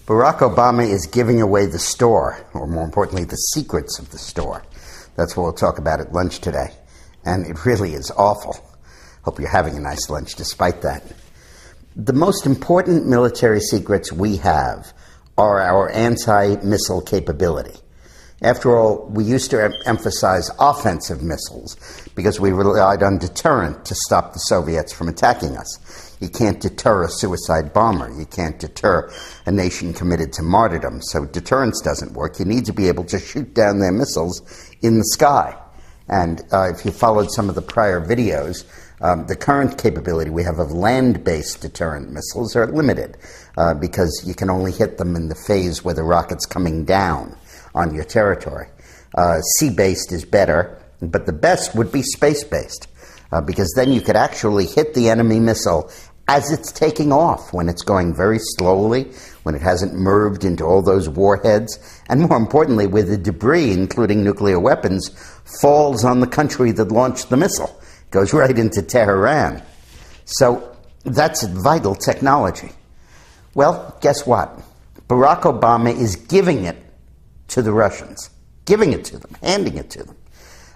Barack Obama is giving away the store, or more importantly, the secrets of the store. That's what we'll talk about at lunch today. And it really is awful. Hope you're having a nice lunch despite that. The most important military secrets we have are our anti-missile capability. After all, we used to emphasize offensive missiles because we relied on deterrent to stop the Soviets from attacking us. You can't deter a suicide bomber. You can't deter a nation committed to martyrdom. So deterrence doesn't work. You need to be able to shoot down their missiles in the sky. And if you followed some of the prior videos, the current capability we have of land-based deterrent missiles are limited because you can only hit them in the phase where the rocket's coming down on your territory. Sea-based is better, but the best would be space-based because then you could actually hit the enemy missile as it's taking off, when it's going very slowly, when it hasn't merged into all those warheads, and more importantly, where the debris, including nuclear weapons, falls on the country that launched the missile. It goes right into Tehran. So that's vital technology. Well, guess what? Barack Obama is giving it to the Russians, giving it to them, handing it to them.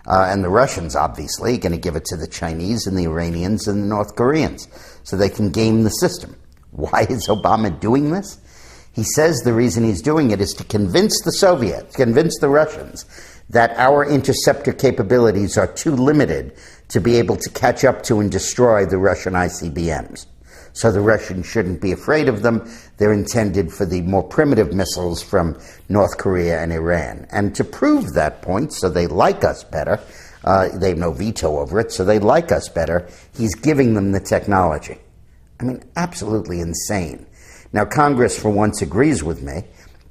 And the Russians, obviously, are going to give it to the Chinese and the Iranians and the North Koreans so they can game the system. Why is Obama doing this? He says the reason he's doing it is to convince the Soviets, convince the Russians, that our interceptor capabilities are too limited to be able to catch up to and destroy the Russian ICBMs. So the Russians shouldn't be afraid of them. They're intended for the more primitive missiles from North Korea and Iran. And to prove that point, so they like us better, they have no veto over it, so they like us better, he's giving them the technology. I mean, absolutely insane. Now, Congress, for once, agrees with me,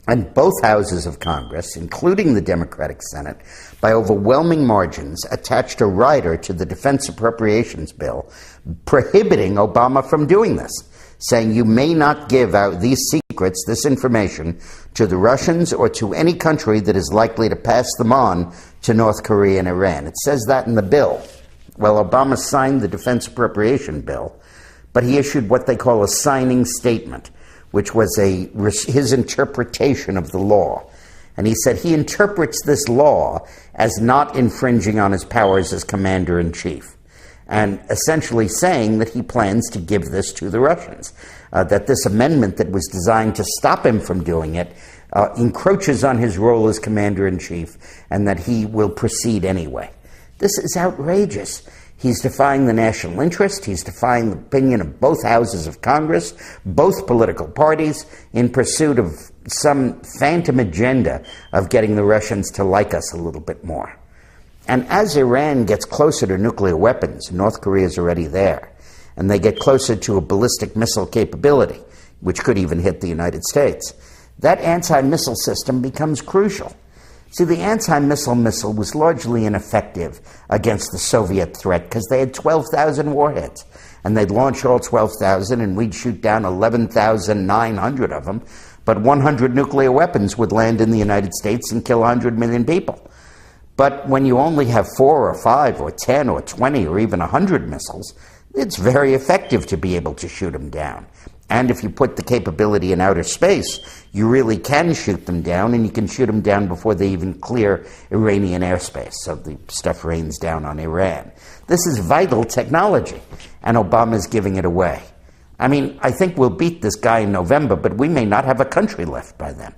and both houses of Congress, including the Democratic Senate, by overwhelming margins, attached a rider to the defense appropriations bill prohibiting Obama from doing this, saying you may not give out these secrets, this information, to the Russians or to any country that is likely to pass them on to North Korea and Iran. It says that in the bill. Well, Obama signed the defense appropriation bill, but he issued what they call a signing statement, which was his interpretation of the law. And he said he interprets this law as not infringing on his powers as commander-in-chief, and essentially saying that he plans to give this to the Russians, that this amendment that was designed to stop him from doing it encroaches on his role as commander-in-chief, and that he will proceed anyway. This is outrageous. He's defying the national interest. He's defying the opinion of both houses of Congress, both political parties, in pursuit of some phantom agenda of getting the Russians to like us a little bit more. And as Iran gets closer to nuclear weapons, North Korea is already there, and they get closer to a ballistic missile capability, which could even hit the United States, that anti-missile system becomes crucial. See, the anti-missile missile was largely ineffective against the Soviet threat because they had 12,000 warheads, and they'd launch all 12,000 and we'd shoot down 11,900 of them, but 100 nuclear weapons would land in the United States and kill 100 million people. But when you only have 4 or 5 or 10 or 20 or even 100 missiles, it's very effective to be able to shoot them down. And if you put the capability in outer space, you really can shoot them down, and you can shoot them down before they even clear Iranian airspace, so the stuff rains down on Iran. This is vital technology, and Obama's giving it away. I mean, I think we'll beat this guy in November, but we may not have a country left by then.